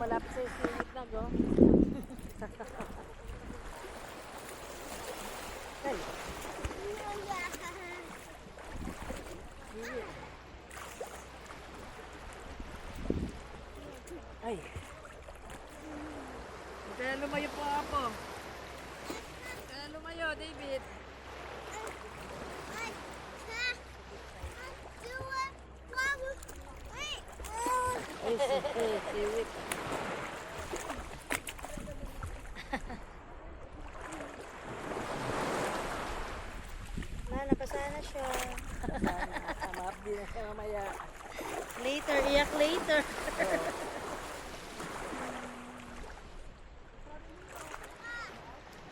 malapit sa silid na, go. Ay. Ay. Kaya lumayo po ako. Kaya lumayo, David. Ay, siwit. Napasana na siya. Sama din na siya mamaya. Later, iyak later.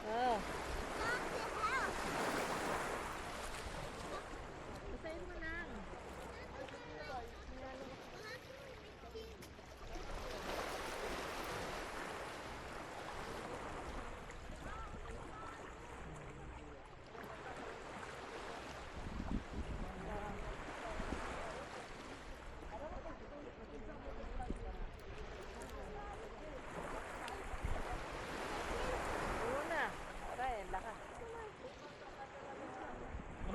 Oh. Basahin mo lang. Una. Aray, laka.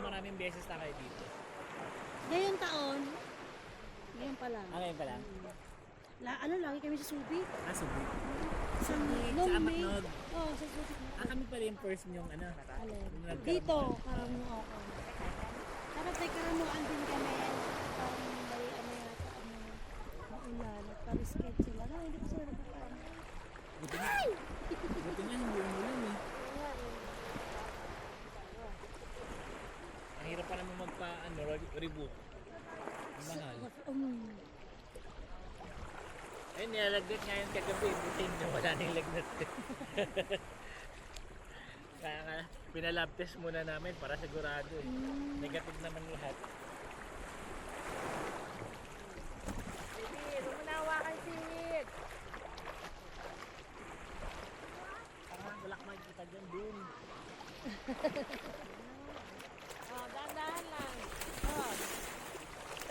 Maraming beses na kayo dito. Ngayong taon, ngayon pa lang. Ngayon pa lang? Lagi kami sa Subi. Subi. Sa Sa Amaknog. Oo, sa Subi. Kami pala yung first yung ano. Dito, karamuan ako. Dapat may karamuan din kami. Parang may maulan at parisked sila. No, hindi ko sila nagpapaano. Buti nga hindi umulan eh. Ang hirap pa naman rebook. Ang mahal. Ayun, nilalagnat nga yung kagabi. Buti na wala nang lagnat. Kaya pinalab test muna namin para sigurado eh. Negative naman lahat. David, umunawa kay Sid. Parang wala ka makikita dyan dun. Oh, dahan-dahan lang. Oh.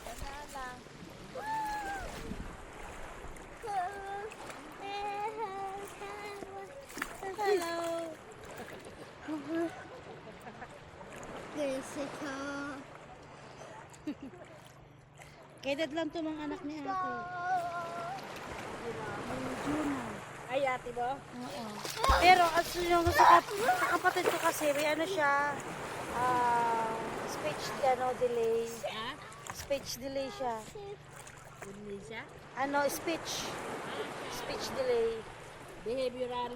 Dahan-dahan lang. Hello! Jessica! Kedad lang to mga anak ni ate. Juna. Ay, ate mo? Oo. Pero yung sa kapatid ko kasi, may ano siya, speech delay. Speech delay siya. Hindi siya? Speech delay. Behavioral.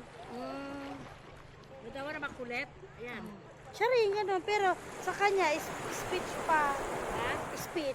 Ito mo na makulit. Ayan. Siya rin, gano'n. Pero sa kanya, speech pa. Ha? Speech.